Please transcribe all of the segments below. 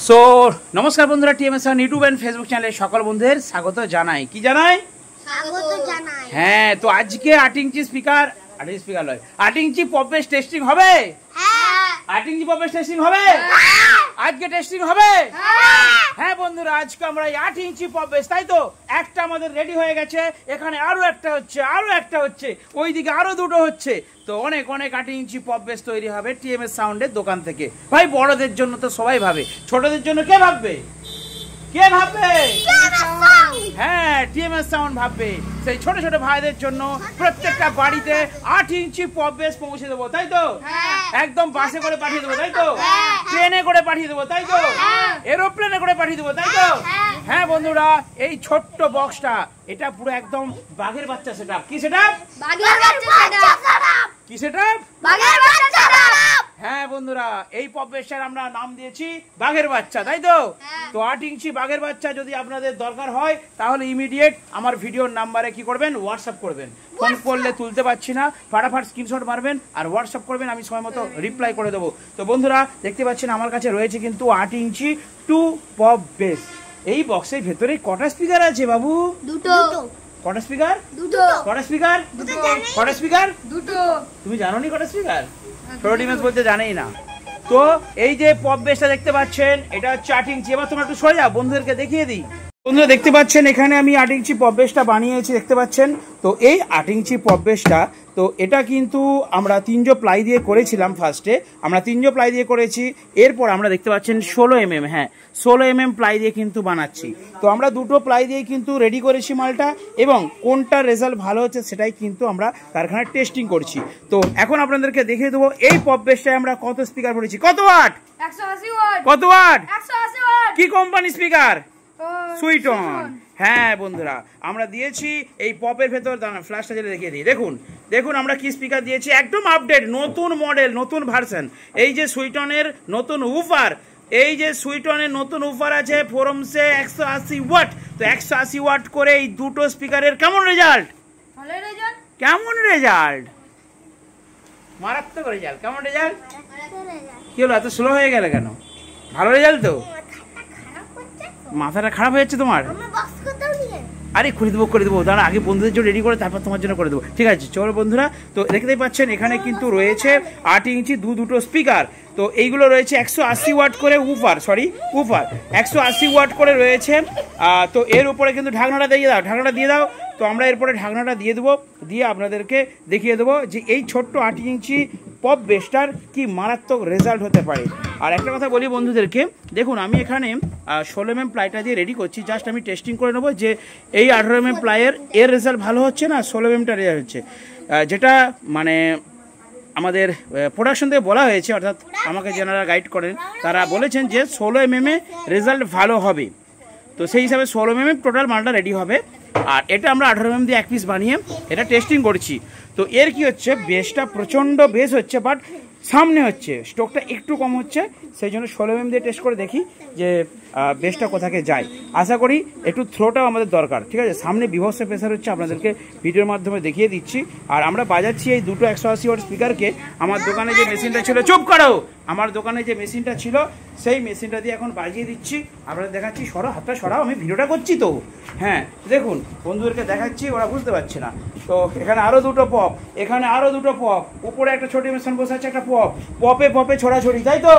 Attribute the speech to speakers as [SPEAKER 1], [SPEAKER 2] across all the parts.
[SPEAKER 1] So নমস্কার বন্ধুরা, TMS YouTube and Facebook চ্যানেলে সকল বন্ধুদের স্বাগত জানাই। কি জানাই?
[SPEAKER 2] স্বাগত জানাই।
[SPEAKER 1] হ্যাঁ, তো আজকে 8 ইঞ্চি স্পিকার 8 ইঞ্চি পপ বেস টেস্টিং হবে।
[SPEAKER 2] হ্যাঁ
[SPEAKER 1] 8 ইঞ্চি পপ বেস টেস্টিং হবে। আজকে টেস্টিং হবে। হ্যাঁ বন্ধুরা, আজকে আমরা 8 ইঞ্চি পপ বেস, তাই তো একটা আমাদের রেডি হয়ে গেছে, এখানে আরো একটা হচ্ছে, ওইদিকে আরো দুটো হচ্ছে। তো অনেক 8 ইঞ্চি পপ বেস তৈরি হবে টিএমএস সাউন্ডের দোকান থেকে। ভাই বড়দের জন্য তো সবাই ভাবে, ছোটদের জন্য কে ভাববে? হ্যাঁ, টিএমএস সাউন্ড ভাববে। সেই ছোট ছোট ভাইদের জন্য প্রত্যেকটা বাড়িতে 8 ইঞ্চি পপ বেস পৌঁছে দেবো, তাই তো? একদম বাসে করে পাঠিয়ে দেবো, তাই তো? ট্রেনে করে পাঠিয়ে দেবো, তাই তো? এরোপ্লেনে করে পাঠিয়ে দেবো, তাই তো? হ্যাঁ বন্ধুরা, এই ছোট্ট বক্সটা এটা পুরো একদম বাঘের বাচ্চা সেটআপ। কি সেটআপ?
[SPEAKER 2] বাঘের বাচ্চা সেটআপ।
[SPEAKER 1] কি সেটআপ?
[SPEAKER 2] বাঘের বাচ্চা সেটআপ।
[SPEAKER 1] হ্যাঁ বন্ধুরা, এই পপ বেসটার আমরা নাম দিয়েছি বাঘের বাচ্চা, তাই তো? তো 8 ইঞ্চি বাঘের বাচ্চা যদি আপনাদের দরকার হয় তাহলে ইমিডিয়েট আমার ভিডিওর নাম্বারে কি করবেন? হোয়াটসঅ্যাপ করবেন। ফোন করলে তুলতে পারছি না, ফাটাফাট স্ক্রিনশট মারবেন আর হোয়াটসঅ্যাপ করবেন, আমি সময় মতো রিপ্লাই করে দেবো। তো বন্ধুরা দেখতে পাচ্ছেন আমার কাছে রয়েছে কিন্তু 8 ইঞ্চি 2 পপ বেস। এই বক্সের ভেতরে কটা স্পিকার আছে বাবু?
[SPEAKER 2] দুটো।
[SPEAKER 1] কটা স্পিকার?
[SPEAKER 2] দুটো।
[SPEAKER 1] কটা স্পিকার? কটা স্পিকার?
[SPEAKER 2] দুটো।
[SPEAKER 1] তুমি জানো নি কটা স্পিকার? ছোট টিমেস বলতে জানেই না। তো এই যে পপ বেসটা দেখতে পাচ্ছেন, এটা হচ্ছে 8 ইঞ্চি। এবার তোমরা একটু সরে যাও, বন্ধুদেরকে দেখিয়ে দিই। বন্ধুরা দেখতে পাচ্ছেন এখানে আমি 8 ইঞ্চি পপ বেসটা বানিয়েছি, দেখতে পাচ্ছেন। তো এই 8 ইঞ্চি পপ বেসটা, তো এটা কিন্তু আমরা 3 প্লাই দিয়ে করেছিলাম। ফার্স্টে আমরা 3 প্লাই দিয়ে করেছি, এরপর আমরা দেখতে পাচ্ছেন 16 mm, হ্যাঁ 16 mm প্লাই দিয়ে কিন্তু বানাচ্ছি। তো আমরা 2টো প্লাই দিয়ে কিন্তু রেডি করেছি মালটা, এবং কোনটা রেজাল্ট ভালো হচ্ছে সেটাই কিন্তু আমরা কারখানায় টেস্টিং করছি। তো এখন আপনাদেরকে দেখিয়ে দেবো এই পপ বেসটায় আমরা কত স্পিকার পড়েছি। কত ওয়াট?
[SPEAKER 2] 180 ওয়াট।
[SPEAKER 1] কত ওয়াট?
[SPEAKER 2] 180 ওয়াট।
[SPEAKER 1] কি কোম্পানি স্পিকার? সুইটন। হ্যাঁ বন্ধুরা, আমরা দিয়েছি এই পপের ভেতর, দাঁড়ান ফ্ল্যাশটা জেলে দেখিয়ে দিই। দেখুন আমরা কি স্পিকার দিয়েছি, একদম আপডেট, নতুন মডেল, নতুন ভার্সন। এই যে সুইটনের নতুন উফার, এই যে সুইটনের নতুন উফার আছে ফোরামসে 180 ওয়াট। তো 180 ওয়াট করে এই দুটো স্পিকারের কেমন রেজাল্ট?
[SPEAKER 2] ভালো রেজাল্ট।
[SPEAKER 1] কেমন রেজাল্ট? মারাত্মক রেজাল্ট। কেমন রেজাল্ট? কি হলো, এত স্লো হয়ে গেল কেন? ভালো রেজাল্ট তো? মাথাটা খারাপ হয়ে যাচ্ছে তোমার? আরে করে দেবো, দাঁড়া আগে বন্ধুদের জন্য রেডি করে তারপর তোমার জন্য করে দেবো, ঠিক আছে? চলো বন্ধুরা, তো দেখতেই পাচ্ছেন এখানে কিন্তু রয়েছে 8 ইঞ্চি দুটো স্পিকার। তো এইগুলো রয়েছে 180 ওয়াট করে উফার 180 ওয়াট করে রয়েছে। তো এর উপরে কিন্তু ঢাকনাটা দিয়ে দাও। তো আমরা এরপরে ঢাকনাটা দিয়ে দেবো, দিয়ে আপনাদেরকে দেখিয়ে দেবো যে এই ছোট্ট 8 ইঞ্চি পপ বেসটার কি মারাত্মক রেজাল্ট হতে পারে। আর একটা কথা বলি বন্ধুদেরকে, দেখুন আমি এখানে 16 mm প্লাইটা দিয়ে রেডি করছি, জাস্ট আমি টেস্টিং করে নেবো যে এই 18 mm প্লাইয়ের রেজাল্ট ভালো হচ্ছে না 16 mm রেজাল্ট হচ্ছে। যেটা মানে আমাদের প্রোডাকশন থেকে বলা হয়েছে, অর্থাৎ আমাকে যারা গাইড করেন তারা বলেছেন যে 16 mm রেজাল্ট ভালো হবে। তো সেই হিসাবে 16 mm টোটাল মালটা রেডি হবে। আর এটা আমরা 18 mm দিয়ে এক পিস বানিয়ে এটা টেস্টিং করছি। তো এর কি হচ্ছে, বেসটা প্রচণ্ড বেস হচ্ছে, বাট সামনে হচ্ছে স্ট্রোকটা একটু কম হচ্ছে, সেই জন্য 16 mm দিয়ে টেস্ট করে দেখি যে বেসটা কোথাকে যায়। আশা করি একটু থ্রোটাও আমাদের দরকার, ঠিক আছে? সামনে বিভৎস প্রেসার হচ্ছে, আপনাদেরকে ভিডিওর মাধ্যমে দেখিয়ে দিচ্ছি। আর আমরা বাজাচ্ছি এই দুটো 180 ওয়াট স্পিকারকে। আমার দোকানে যে মেশিনটা ছিল, চুপ করো, আমার দোকানে যে মেশিনটা ছিল সেই মেশিনটা দিয়ে এখন বাজিয়ে দিচ্ছি, আপনাদের দেখাচ্ছি। হাতটা সরাও, আমি ভিডিওটা করছি তো। হ্যাঁ দেখুন, বন্ধুদেরকে দেখাচ্ছি, ওরা বুঝতে পারছে না। তো এখানে আরো দুটো পপ, এখানে আরো দুটো পপ, উপরে একটা ছোট মেশিন বসে আছে, একটা পপে ছড়াছড়ি, তাই তো?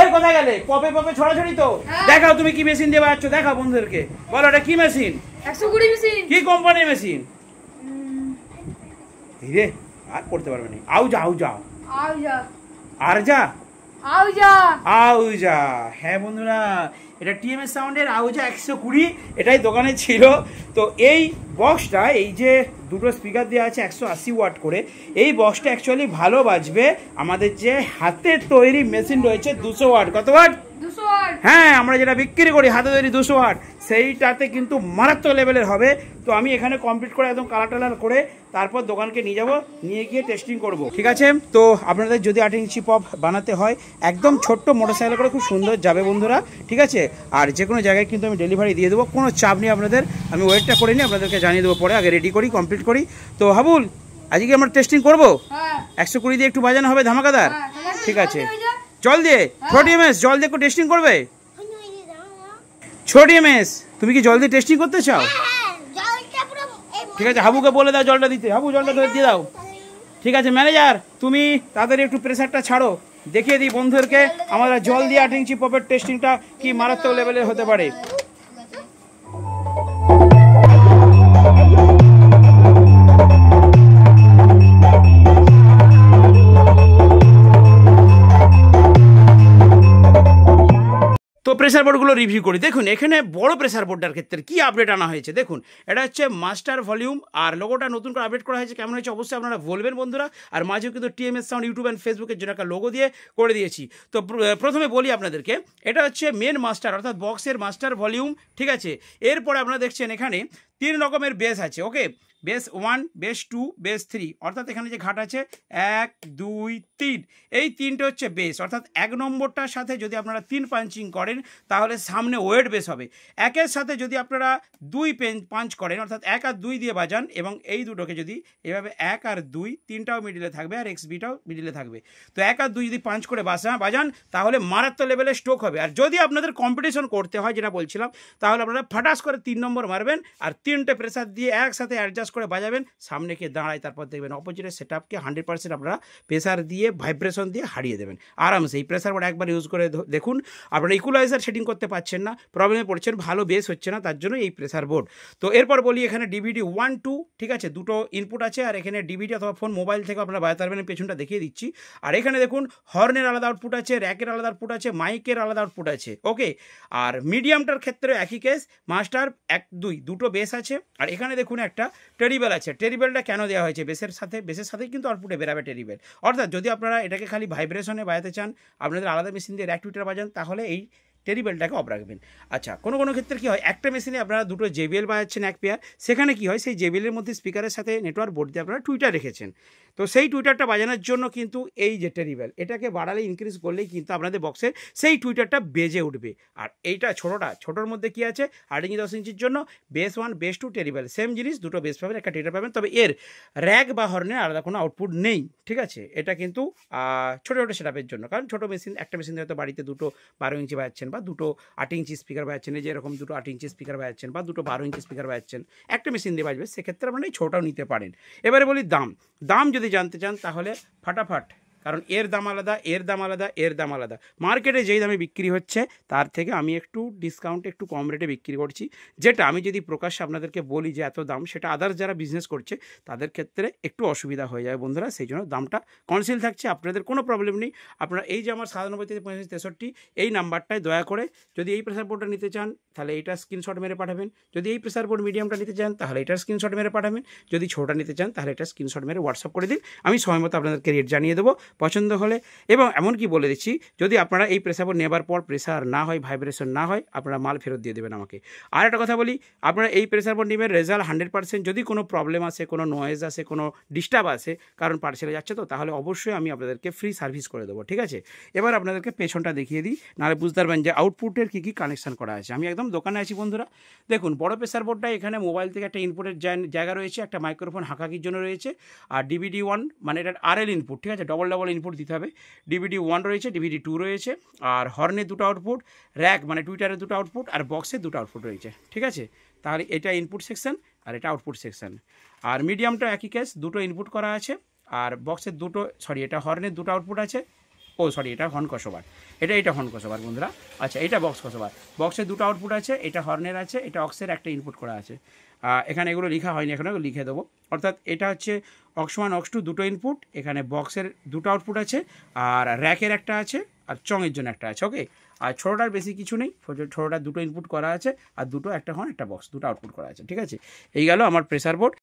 [SPEAKER 1] এই কোথায় গেলে? পপে ছড়াছড়ি তো। দেখাও তুমি কি মেশিন দিয়ে বাজাচ্ছ, দেখাও বন্ধুদেরকে, বলো এটা কি মেশিন?
[SPEAKER 2] 120 মেশিন। কি
[SPEAKER 1] কোম্পানির মেশিন? ধীরে, আর পড়তে পারবে না। আউজা। হ্যাঁ বন্ধুরা, এটা টিএমএস সাউন্ডের আউজা 120, এটাই দোকানে ছিল। তো এই বক্সটা, এই যে দুটো স্পিকার দেওয়া আছে 180 ওয়াট করে, এই বক্সটা অ্যাকচুয়ালি ভালো বাজবে আমাদের যে হাতের তৈরি মেশিন রয়েছে 200 ওয়াট। কত ওয়াট? 200 ওয়াট। হ্যাঁ, আমরা যেটা বিক্রি করি হাতে তৈরি 200 ওয়াট, সেইটাতে কিন্তু মারাত্মক লেভেলের হবে। তো আমি এখানে কমপ্লিট করে একদম কালার করে তারপর দোকানকে নিয়ে যাব, নিয়ে গিয়ে টেস্টিং করব, ঠিক আছে? তো আপনাদের যদি 8 ইঞ্চি পপ বানাতে হয়, একদম ছোট্ট মোটরসাইকেল করে খুব সুন্দর যাবে বন্ধুরা, ঠিক আছে? আর যে কোনো জায়গায় কিন্তু আমি ডেলিভারি দিয়ে দেবো, কোনো চাপ নেই আপনাদের। আমি ওয়েটটা করে নিই, আপনাদেরকে জানিয়ে দেবো পরে, আগে রেডি করি, কমপ্লিট করি। তো হাবুল, আজকে আমরা টেস্টিং করবো। 120 দিয়ে একটু বাজানো হবে ধামাকাদার, ঠিক আছে? জল দিয়ে 40 ml জল দিয়ে একটু টেস্টিং করবে। ছোট এমএস, তুমি কি জল দিয়ে টেস্টিং করতে চাও? ঠিক আছে, হাবুকে বলে দাও জলটা দিতে। হাবু জলটা ধরে দিয়ে দাও। ঠিক আছে ম্যানেজার, তুমি তাড়াতাড়ি একটু প্রেসারটা ছাড়ো, দেখিয়ে দিই বন্ধুদেরকে আমরা জল দিয়ে 8 ইঞ্চি পপের টেস্টিংটা কি মারাত্মক লেভেলের হতে পারে। তো প্রেসার বোর্ডগুলো রিভিউ করি। দেখুন এখানে বড় প্রেসার বোর্ডটার ক্ষেত্রে কি আপডেট আনা হয়েছে দেখুন। এটা হচ্ছে মাস্টার ভলিউম, আর লোগোটা নতুন করে আপডেট করা হয়েছে। কেমন হয়েছে অবশ্যই আপনারা বলবেন বন্ধুরা। আর মাঝেও কিন্তু টিএমএস সাউন্ড ইউটিউব অ্যান্ড ফেসবুকের জন্য একটা লোগো দিয়ে করে দিয়েছি। তো প্রথমে বলি আপনাদেরকে, এটা হচ্ছে মেন মাস্টার অর্থাৎ বক্সের মাস্টার ভলিউম, ঠিক আছে। এরপরে আপনারা দেখছেন এখানে 3 রকমের বেস আছে, ওকে। বেস 1, বেস 2, বেস 3, অর্থাৎ এখানে যে ঘাট আছে 1, 2, 3, এই 3টে হচ্ছে বেস। অর্থাৎ 1 নম্বরটার সাথে যদি আপনারা 3 পাঞ্চিং করেন তাহলে সামনে ওয়েট বেস হবে। 1-এর সাথে যদি আপনারা 2 পাঞ্চ করেন অর্থাৎ 1 আর 2 দিয়ে বাজান, এবং এই দুটোকে যদি এভাবে 1 আর 2 তিনটাও মিডিলে থাকবে আর এক্সবিটাও মিডিলে থাকবে। তো 1 আর 2 যদি পাঞ্চ করে বাজান তাহলে মারাত্মক লেভেলে স্ট্রোক হবে। আর যদি আপনাদের কম্পিটিশন করতে হয় যেটা বলছিলাম, তাহলে আপনারা ফাটাস করে 3 নম্বর মারবেন আর 3টে প্রেসার দিয়ে একসাথে অ্যাডজাস্ট করে বাজাবেন, সামনে কে দাঁড়ায়, তারপর দেখবেন অপোজিটের সেট আপকে 100% আপনারা প্রেসার দিয়ে ভাইব্রেশন দিয়ে হারিয়ে দেবেন আরামসে। এই প্রেসার বোর্ড একবার ইউজ করে দেখুন, আপনারা ইকুয়ালাইজার সেটিং করতে পারছেন না, প্রবলেমে পড়ছেন, ভালো বেস হচ্ছে না, তার জন্য এই প্রেসার বোর্ড। তো এরপর বলি এখানে ডিভিডি 1, 2, ঠিক আছে, দুটো ইনপুট আছে। আর এখানে ডিভিডি অথবা ফোন মোবাইল থেকে আপনারা বাজাতে পারবেন, পেছনটা দেখিয়ে দিচ্ছি। আর এখানে দেখুন হর্নের আলাদা আউটপুট আছে, র্যাকের আলাদা আউটপুট আছে, মাইকের আলাদা আউটপুট আছে, ওকে। আর মিডিয়ামটার ক্ষেত্রে একই কেস, মাস্টার 1, 2 দুটো বেস আছে। আর এখানে দেখুন একটা টেরিবেল আছে। টেরিবেলটা কেন দেওয়া হয়েছে? বেসের সাথেই কিন্তু আউটপুটে বেরাবে টেরিবেল। অর্থাৎ যদি আপনারা এটাকে খালি ভাইব্রেশনে বাজাতে চান, আপনাদের আলাদা মেশিন দিয়ে র্যাক টুইটার বাজান, তাহলে এই টেরিবেলটাকে অফ রাখবেন। আচ্ছা, কোনো ক্ষেত্রে কী হয়, একটা মেশিনে আপনারা দুটো জেবিএল বাজাচ্ছেন 1 পেয়ার, সেখানে কী হয় সেই জেবিএলের মধ্যে স্পিকারের সাথে নেটওয়ার্ক বোর্ড দিয়ে আপনারা টুইটার রেখেছেন। তো সেই টুইটারটা বাজানোর জন্য কিন্তু এই যে টেরিবেল, এটাকে বাড়ালে ইনক্রিজ করলেই কিন্তু আপনাদের বক্সে সেই টুইটারটা বেজে উঠবে। আর এইটা ছোটোর মধ্যে কী আছে, 8 ইঞ্চি 10 ইঞ্চির জন্য বেস 1, বেস 2 টেরিবেল, সেম জিনিস, দুটো বেস পাবেন, একটা টেরিবেল পাবেন। তবে এর র্যাক বা হর্নের আলাদা কোনো আউটপুট নেই, ঠিক আছে। এটা কিন্তু ছোটো সেটআপের জন্য, কারণ ছোটো মেশিন, একটা মেশিন হয়তো বাড়িতে দুটো 12 ইঞ্চি বাজাচ্ছেন বা দুটো 8 ইঞ্চি স্পিকার বাজাচ্ছেন, এই যে এরকম দুটো 8 ইঞ্চি স্পিকার বাজাচ্ছেন বা দুটো 12 ইঞ্চি স্পিকার বাজাচ্ছেন, একটা মেশিন দিয়ে বাজবে, সেক্ষেত্রে আপনারা এই ছোটাও নিতে পারেন। এবারে বলি দাম যদি জানতে চান তাহলে ফাটাফাট, কারণ এর দাম আলাদা, এর দাম আলাদা, এর দাম আলাদা। মার্কেটে যেই দামে বিক্রি হচ্ছে তার থেকে আমি একটু ডিসকাউন্টে একটু কম রেটে বিক্রি করছি, যেটা আমি যদি প্রকাশ্যে আপনাদেরকে বলি যে এত দাম, সেটা আদার্স যারা বিজনেস করছে তাদের ক্ষেত্রে একটু অসুবিধা হয়ে যায় বন্ধুরা। সেই জন্য দামটা কনসিল থাকছে, আপনাদের কোনো প্রবলেম নেই। আপনারা এই যে আমার 97 এই নাম্বারটায় দয়া করে যদি এই প্রেসার বোর্ডটা নিতে চান তাহলে এইটার স্ক্রিনশট মেরে পাঠাবেন, যদি এই প্রেসার বোর্ড মিডিয়ামটা নিতে চান তাহলে এটার স্ক্রিনশট মেরে পাঠাবেন, যদি ছোটা নিতে চান তাহলে এটার স্ক্রিনশট মেরে হোয়াটসঅ্যাপ করে দিন, আমি সময় মতো আপনাদেরকে রেট জানিয়ে দেবো পছন্দ হলে। এবং এমনকি বলে দিচ্ছি, যদি আপনারা এই প্রেসার বোর্ড নেবার পর প্রেসার না হয়, ভাইব্রেশন না হয়, আপনারা মাল ফেরত দিয়ে দেবেন আমাকে। আর একটা কথা বলি, আপনারা এই প্রেসার বোর্ড নেবেন, রেজাল্ট 100%। যদি কোনো প্রবলেম আসে, কোনো নয়েজ আসে, কোনো ডিস্টার্ব আসে, কারণ পার্সেলে যাচ্ছে তো, তাহলে অবশ্যই আমি আপনাদেরকে ফ্রি সার্ভিস করে দেবো, ঠিক আছে। এবার আপনাদেরকে পেছনটা দেখিয়ে দিই, নাহলে বুঝতে পারবেন যে আউটপুটের কী কানেকশন করা আছে। আমি একদম দোকানে আছি বন্ধুরা। দেখুন বড় প্রেসার বোর্ডটা, এখানে মোবাইল থেকে একটা ইনপুটের জায়গা রয়েছে, একটা মাইক্রোফোন হাঁকাকির জন্য রয়েছে, আর ডিভিডি 1 মানে এটা RL ইনপুট, ঠিক আছে, ডবল ইনপুট দিতে হবে। ডিভিডি 1 রয়েছে, ডিভিডি 2 রয়েছে, আর হর্নের দুটো আউটপুট, র্যাক মানে টুইটারের দুটো আউটপুট, আর বক্সের দুটো আউটপুট রয়েছে, ঠিক আছে। তাহলে এটা ইনপুট সেকশন আর এটা আউটপুট সেকশন। আর মিডিয়ামটা একই কেস, দুটো ইনপুট করা আছে, আর বক্সের এটা হর্নের দুটো আউটপুট আছে, এটা হর্ন ক্রসওভার, এটা হর্ন ক্রসওভার বন্ধুরা। আচ্ছা, এটা বক্স ক্রসওভার, বক্সের দুটো আউটপুট আছে, এটা হর্নের আছে, এটা অক্সের একটা ইনপুট করা আছে। এখানে এগুলো লেখা হয়নি, এখানে লিখে দেবো। অর্থাৎ এটা হচ্ছে অক্স 1, অক্স 2 দুটো ইনপুট, এখানে বক্সের দুটো আউটপুট আছে, আর র্যাকের একটা আছে, আর চঙের জন্য একটা আছে, ওকে। আর ছোটোটার বেশি কিছু নেই, ছোটোটার দুটো ইনপুট করা আছে, আর একটা হর্ন একটা বক্স, দুটো আউটপুট করা আছে, ঠিক আছে। এই গেল আমার প্রেসার বোর্ড।